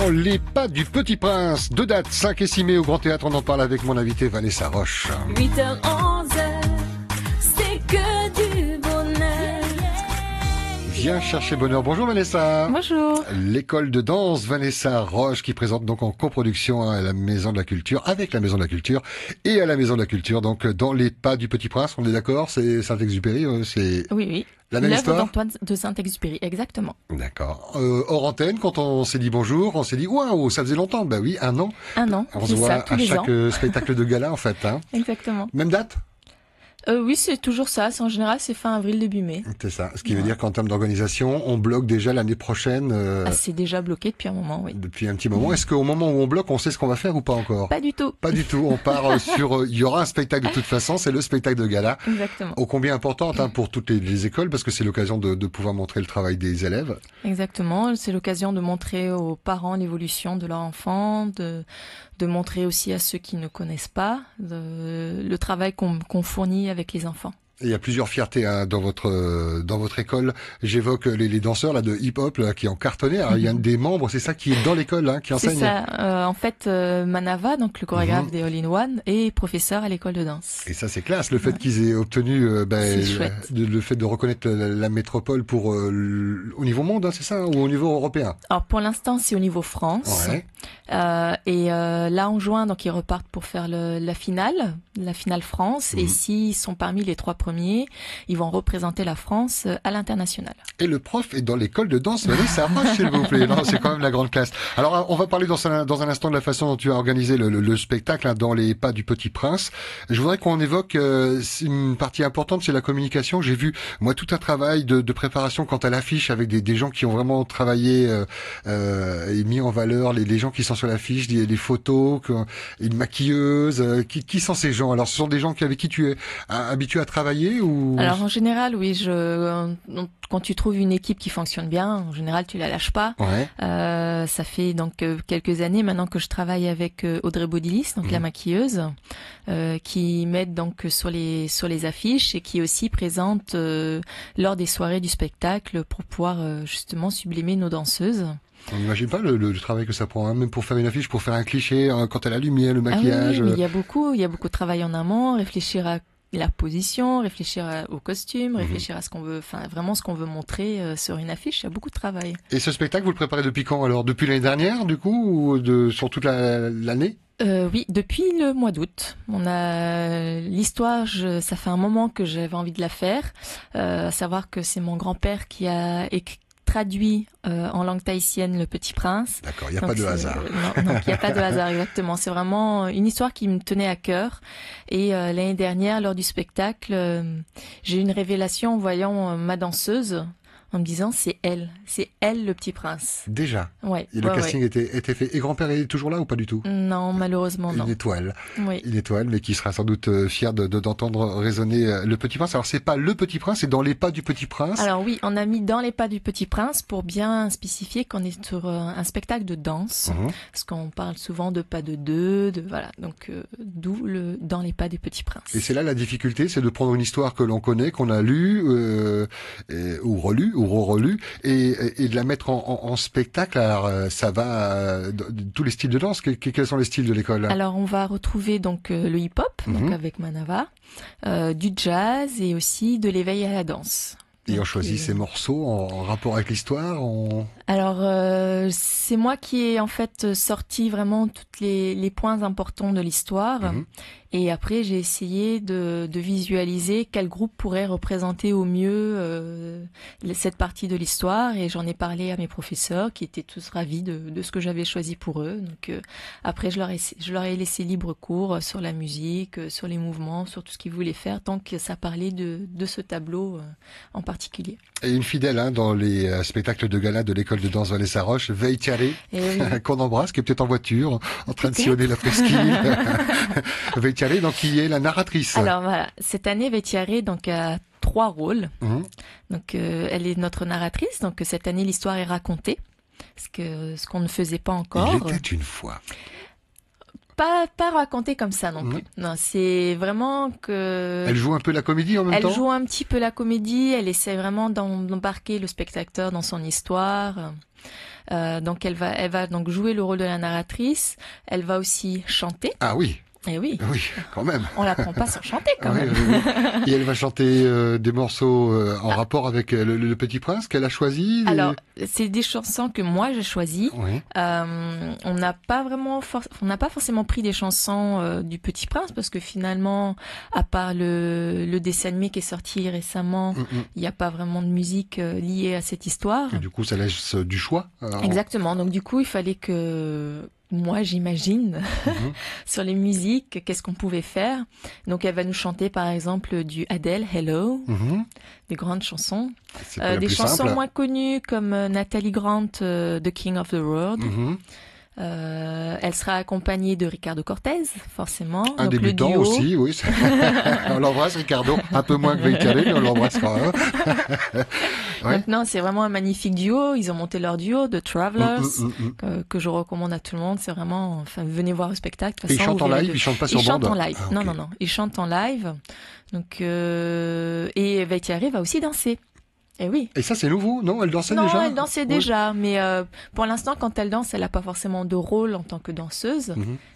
dans les pas du Petit Prince. Deux dates, 5 et 6 mai au Grand Théâtre. On en parle avec mon invité Vanessa Roche. 8h, 11h, c'est que du bonheur. Viens chercher bonheur. Bonjour Vanessa. Bonjour. L'école de danse Vanessa Roche qui présente donc en coproduction à la Maison de la Culture, avec la Maison de la Culture et à la Maison de la Culture. Donc dans les pas du Petit Prince, on est d'accord, c'est Saint-Exupéry, c'est Oui. la même L'œuvre histoire d'Antoine de Saint-Exupéry, exactement. D'accord. Hors antenne, quand on s'est dit bonjour, on s'est dit waouh, ça faisait longtemps. Ben oui, un an. Un an, On se c'est voit ça, tous à les chaque ans. spectacle de gala en fait. Hein. Exactement. Même date? Oui, c'est toujours ça. En général, c'est fin avril, début mai. C'est ça. Ce qui veut dire qu'en termes d'organisation, on bloque déjà l'année prochaine. C'est déjà bloqué depuis un moment, oui. Depuis un petit moment. Est-ce qu'au moment où on bloque, on sait ce qu'on va faire ou pas encore? Pas du tout. Pas du tout. On part sur. Il y aura un spectacle de toute façon. C'est le spectacle de gala. Exactement. Ô combien importante pour toutes les écoles parce que c'est l'occasion de pouvoir montrer le travail des élèves. Exactement. C'est l'occasion de montrer aux parents l'évolution de leur enfant, de montrer aussi à ceux qui ne connaissent pas le travail qu'on fournit avec les enfants. Et il y a plusieurs fiertés hein, dans votre école. J'évoque les danseurs là de hip-hop là, qui ont cartonné. Alors, il y a un des membres, c'est ça qui est dans l'école, hein, qui enseigne. C'est ça. En fait, Manava, donc le chorégraphe des All in One, est professeur à l'école de danse. Et ça c'est classe, le fait qu'ils aient obtenu le fait de reconnaître la métropole pour au niveau monde, hein, c'est ça, ou au niveau européen. Alors pour l'instant, c'est au niveau France. Ouais. Là en juin, donc ils repartent pour faire la finale France. Et s'ils sont parmi les 3 premiers, ils vont représenter la France à l'international. Et le prof est dans l'école de danse, Vanessa Roche, s'il vous plaît. Non, c'est quand même la grande classe. Alors, on va parler dans un instant de la façon dont tu as organisé le spectacle hein, dans les pas du Petit Prince. Je voudrais qu'on évoque une partie importante, c'est la communication. J'ai vu, moi, tout un travail de préparation quant à l'affiche avec des gens qui ont vraiment travaillé et mis en valeur les gens qui sont sur l'affiche, des photos, une maquilleuse. Qui sont ces gens? Alors, ce sont des gens avec qui tu es habitué à travailler ou... Alors en général, oui, quand tu trouves une équipe qui fonctionne bien, en général, tu la lâches pas. Ouais. Ça fait donc quelques années maintenant que je travaille avec Audrey Baudilis, donc la maquilleuse, qui m'aide donc sur les affiches et qui est aussi présente lors des soirées du spectacle pour pouvoir justement sublimer nos danseuses. On n'imagine pas le travail que ça prend, hein, même pour faire une affiche, pour faire un cliché, hein, quand elle a la lumière, le maquillage. Ah oui, mais il y a beaucoup de travail en amont, réfléchir à la position, réfléchir au costume, réfléchir à ce qu'on veut, enfin vraiment ce qu'on veut montrer sur une affiche. Il y a beaucoup de travail. Et ce spectacle, vous le préparez depuis quand alors? Depuis l'année dernière, du coup, ou sur toute l'année? Oui, depuis le mois d'août. On a l'histoire. Ça fait un moment que j'avais envie de la faire. À savoir que c'est mon grand-père qui a traduit en langue tahitienne Le Petit Prince. D'accord, il n'y a pas de hasard. Non, il n'y a pas de hasard, exactement. C'est vraiment une histoire qui me tenait à cœur. Et l'année dernière, lors du spectacle, j'ai eu une révélation en voyant ma danseuse, en me disant c'est elle le Petit Prince. Déjà. Ouais. Et le casting était fait. Et grand-père est toujours là ou pas du tout? Non, malheureusement non. Une étoile. Oui. Une étoile, mais qui sera sans doute fier d'entendre résonner le Petit Prince. Alors c'est pas le Petit Prince, c'est dans les pas du Petit Prince. Alors oui, on a mis dans les pas du Petit Prince pour bien spécifier qu'on est sur un spectacle de danse, parce qu'on parle souvent de pas de deux, voilà. Donc d'où le dans les pas du Petit Prince. Et c'est là la difficulté, c'est de prendre une histoire que l'on connaît, qu'on a lue ou relue ou re-relue, et de la mettre en spectacle. Alors ça va tous les styles de danse. Quels sont les styles de l'école? Alors on va retrouver donc le hip-hop, donc avec Manava, du jazz et aussi de l'éveil à la danse. Et on choisit ces morceaux en rapport avec l'histoire. Alors c'est moi qui ai en fait sorti vraiment tous les points importants de l'histoire. Et après, j'ai essayé de visualiser quel groupe pourrait représenter au mieux cette partie de l'histoire. Et j'en ai parlé à mes professeurs qui étaient tous ravis de ce que j'avais choisi pour eux. Donc après, je leur ai laissé libre cours sur la musique, sur les mouvements, sur tout ce qu'ils voulaient faire, tant que ça parlait de ce tableau en particulier. Et une fidèle hein, dans les spectacles de gala de l'école de danse Vanessa Roche, Veitiare, qu'on embrasse, qui est peut-être en voiture, en train de sillonner la presqu'île. Veitiare, donc qui est la narratrice. Alors voilà, cette année Veitiare donc a 3 rôles. Donc elle est notre narratrice. Donc cette année l'histoire est racontée, ce qu'on ne faisait pas encore. Il était une fois. Pas raconté comme ça non plus. Non, c'est vraiment que... Elle joue un peu la comédie en même temps? Elle joue un petit peu la comédie, elle essaie vraiment d'embarquer le spectateur dans son histoire. Donc elle va donc jouer le rôle de la narratrice. Elle va aussi chanter. Ah oui. Et oui. Oui, quand même. On l'apprend pas sans chanter quand Oui, même. oui, oui. Et elle va chanter des morceaux en rapport avec le Petit Prince qu'elle a choisi. Alors, c'est des chansons que moi j'ai choisies. Oui. On n'a pas forcément pris des chansons du Petit Prince parce que finalement, à part le dessin animé qui est sorti récemment, il n'y a pas vraiment de musique liée à cette histoire. Et du coup, ça laisse du choix. Exactement. Donc du coup, il fallait que moi, j'imagine, sur les musiques, qu'est-ce qu'on pouvait faire. Donc, elle va nous chanter, par exemple, du Adele, Hello, des grandes chansons. C'est pas la Des plus chansons simple. moins connues, comme Nathalie Grant, The King of the World. Elle sera accompagnée de Ricardo Cortez, forcément. Un donc débutant le duo. aussi, oui. On l'embrasse, Ricardo. Un peu moins que Veicale, mais on l'embrasse quand même. Ouais. Donc non, c'est vraiment un magnifique duo. Ils ont monté leur duo, The Travelers, que je recommande à tout le monde. C'est vraiment, enfin, venez voir le spectacle. De toute Et ils façon, chantent en vous verrez live, ils chantent pas sur Ils chantent bande. en live. Ah, ok. Non. Ils chantent en live. Donc, et Veicale va aussi danser. Eh oui. Et ça, c'est nouveau, non? Elle dansait Non, déjà? elle dansait Oui. déjà, mais pour l'instant, quand elle danse, elle n'a pas forcément de rôle en tant que danseuse,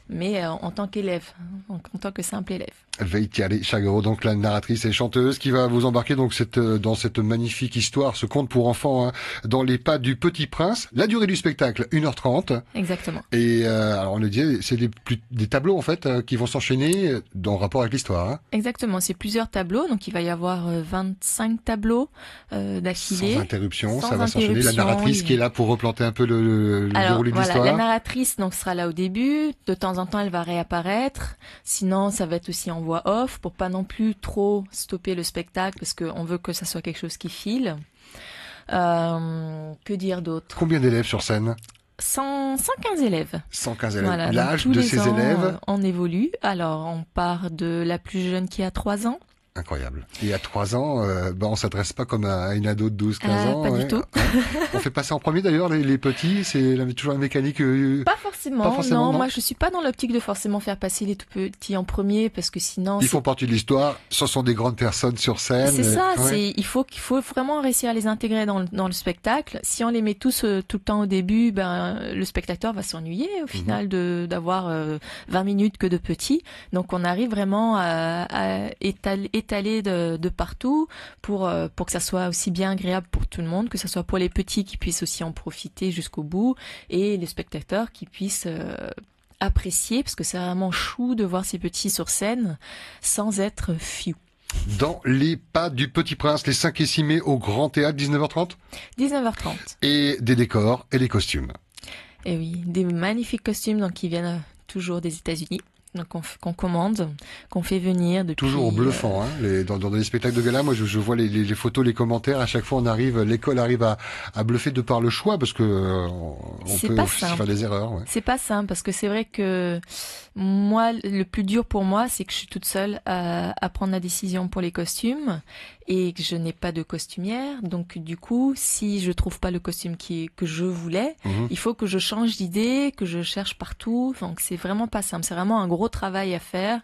mais en tant qu'élève, en tant que simple élève. Veicale Chagaro, donc la narratrice et chanteuse qui va vous embarquer donc dans cette magnifique histoire, ce conte pour enfants, hein, dans les pas du Petit Prince. La durée du spectacle, 1h30. Exactement. Et alors on le disait, c'est des tableaux en fait qui vont s'enchaîner dans rapport avec l'histoire. Hein. Exactement, c'est plusieurs tableaux, donc il va y avoir 25 tableaux d'affilée. Sans interruption, Sans ça va s'enchaîner. La interruption, narratrice oui. qui est là pour replanter un peu le Alors déroulé de voilà, l'histoire. la narratrice donc sera là au début. De temps en temps, elle va réapparaître. Sinon, ça va être aussi en voix off pour pas non plus trop stopper le spectacle parce qu'on veut que ça soit quelque chose qui file. Que dire d'autre? Combien d'élèves sur scène? 115 élèves. 115 élèves. Voilà, donc L'âge tous de les ces ans, élèves? on évolue. Alors, on part de la plus jeune qui a 3 ans. Incroyable. Et à 3 ans, on s'adresse pas comme à une ado de 12-15 ans. Pas du tout. On fait passer en premier d'ailleurs les petits, c'est toujours la mécanique. Pas forcément, Pas forcément, non. Moi, je suis pas dans l'optique de forcément faire passer les tout petits en premier parce que sinon. Ils font partie de l'histoire, ce sont des grandes personnes sur scène. C'est ça, Ouais. il faut vraiment réussir à les intégrer dans le spectacle. Si on les met tous tout le temps au début, le spectateur va s'ennuyer au final d'avoir 20 minutes que de petits. Donc on arrive vraiment à étaler de partout pour que ça soit aussi bien agréable pour tout le monde, que ça soit pour les petits qui puissent aussi en profiter jusqu'au bout et les spectateurs qui puissent apprécier parce que c'est vraiment chou de voir ces petits sur scène sans être fiou. Dans les pas du Petit Prince, les 5 et 6 mai au Grand Théâtre, 19h30. 19h30. Et des décors et des costumes. Et oui, des magnifiques costumes donc qui viennent toujours des États-Unis. Donc qu'on commande, qu'on fait venir depuis. Toujours bluffant, hein. Dans les spectacles de gala, moi je vois les photos, les commentaires. À chaque fois, l'école arrive à bluffer de par le choix parce que on peut aussi faire des erreurs. Ouais. C'est pas simple parce que c'est vrai que moi, le plus dur pour moi, c'est que je suis toute seule à prendre la décision pour les costumes et que je n'ai pas de costumière. Donc du coup, si je trouve pas le costume que je voulais, il faut que je change d'idée, que je cherche partout. Donc c'est vraiment pas simple. C'est vraiment un gros travail à faire.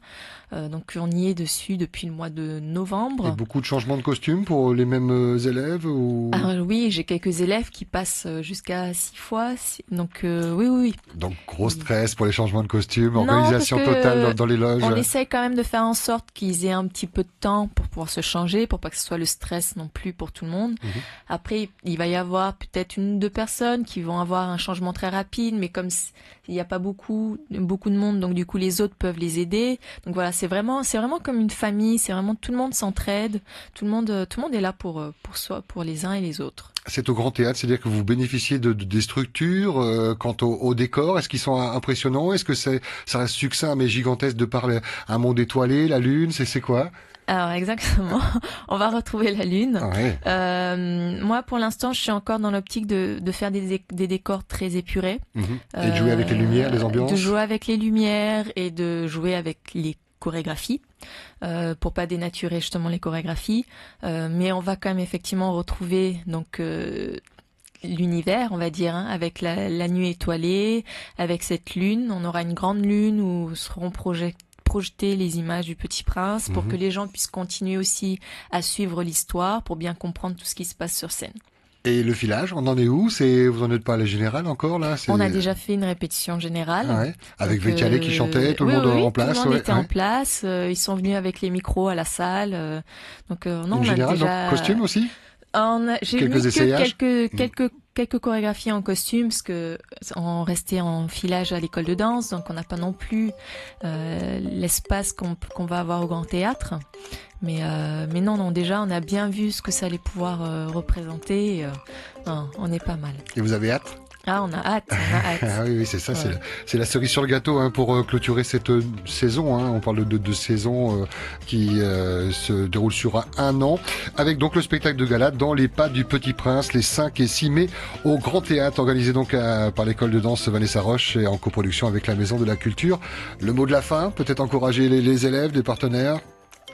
Donc on y est dessus depuis le mois de novembre. Et beaucoup de changements de costumes pour les mêmes élèves ou... Alors oui, j'ai quelques élèves qui passent jusqu'à 6 fois. Donc oui. Donc gros stress pour les changements de costumes, Non, organisation parce que totale dans les loges. On essaye quand même de faire en sorte qu'ils aient un petit peu de temps pour pouvoir se changer, pour pas que ce soit le stress non plus pour tout le monde. Après, il va y avoir peut-être 1 ou 2 personnes qui vont avoir un changement très rapide, mais comme il n'y a pas beaucoup de monde, donc du coup les autres peuvent les aider. Donc voilà, c'est vraiment comme une famille. C'est vraiment tout le monde s'entraide, tout le monde est là pour soi, pour les uns et les autres. C'est au Grand Théâtre, c'est-à-dire que vous bénéficiez des structures quant au décor. Est-ce qu'ils sont impressionnants? Est-ce que ça reste succinct mais gigantesque de par un monde étoilé, la lune? C'est quoi? Alors exactement, on va retrouver la lune. Ouais. Moi, pour l'instant, je suis encore dans l'optique de faire des décors très épurés. Et de jouer avec les lumières, les ambiances. De jouer avec les lumières et de jouer avec les chorégraphies. Pour pas dénaturer justement les chorégraphies, mais on va quand même effectivement retrouver donc l'univers, on va dire, avec la nuit étoilée, avec cette lune. On aura une grande lune où seront projeter les images du Petit Prince pour que les gens puissent continuer aussi à suivre l'histoire pour bien comprendre tout ce qui se passe sur scène. Et le filage, on en est où? Vous en êtes pas à la générale encore là? On a déjà fait une répétition générale. Ouais. Avec Donc, Vétialet qui chantait, tout le oui, monde oui, en place. Tout le monde ouais, était ouais. en place. Ils sont venus avec les micros à la salle. Non, Une on a générale, déjà. donc costume aussi? J'ai Quelques mis que essayages. quelques chorégraphies en costume parce que on restait en filage à l'école de danse, donc on n'a pas non plus l'espace qu'on va avoir au Grand Théâtre. Mais non, déjà on a bien vu ce que ça allait pouvoir représenter. Non, on est pas mal. Et vous avez hâte? Ah, on a hâte. Ah oui, c'est ça, Ouais. c'est la cerise sur le gâteau hein, pour clôturer cette saison. Hein. On parle de saison qui se déroule sur un an, avec donc le spectacle de gala dans les pas du Petit Prince les 5 et 6 mai au Grand Théâtre, organisé donc par l'école de danse Vanessa Roche et en coproduction avec la Maison de la Culture. Le mot de la fin, peut-être encourager les élèves, les partenaires.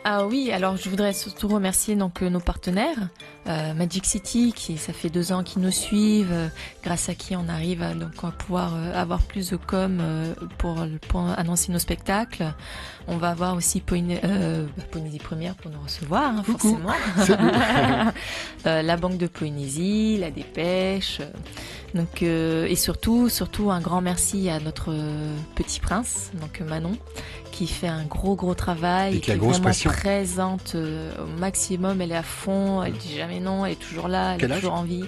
Ah oui, alors je voudrais surtout remercier donc nos partenaires, Magic City, ça fait 2 ans qu'ils nous suivent, grâce à qui on arrive à pouvoir avoir plus de com pour annoncer nos spectacles. On va avoir aussi Polynésie Première pour nous recevoir, hein, Coucou. forcément. C'est nous. La Banque de Polynésie, la Dépêche. Donc et surtout un grand merci à notre petit prince, donc Manon, qui fait un gros travail Et qui a est grosse vraiment passion. présente au maximum. Elle est à fond, elle dit jamais non, elle est toujours là, elle Quel a âge toujours envie.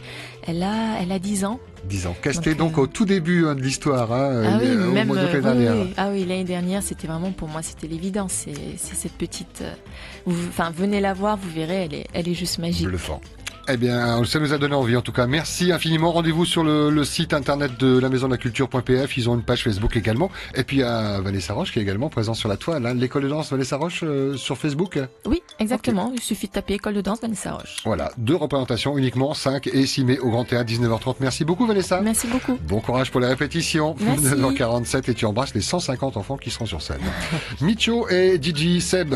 Elle a 10 ans. 10 ans. Casté Donc, donc au tout début hein, de l'histoire, hein, Ah oui, au même mois d'août l'année dernière. oui. Ah oui, l'année dernière, c'était vraiment pour moi, c'était l'évidence. C'est cette petite. Venez la voir, vous verrez, elle est juste magique. Bluffant. Eh bien, ça nous a donné envie en tout cas. Merci infiniment. Rendez-vous sur le site internet de la maison de la culture.pf. Ils ont une page Facebook également. Et puis à Vanessa Roche qui est également présent sur la toile. Hein. L'école de danse Vanessa Roche sur Facebook. Oui, exactement. Il suffit de taper École de danse Vanessa Roche. Voilà, 2 représentations uniquement, 5 et 6 mai au Grand Théâtre, 19h30. Merci beaucoup Vanessa. Merci beaucoup. Bon courage pour les répétitions. Merci. 9h47 et tu embrasses les 150 enfants qui seront sur scène. Micho et Gigi Seb.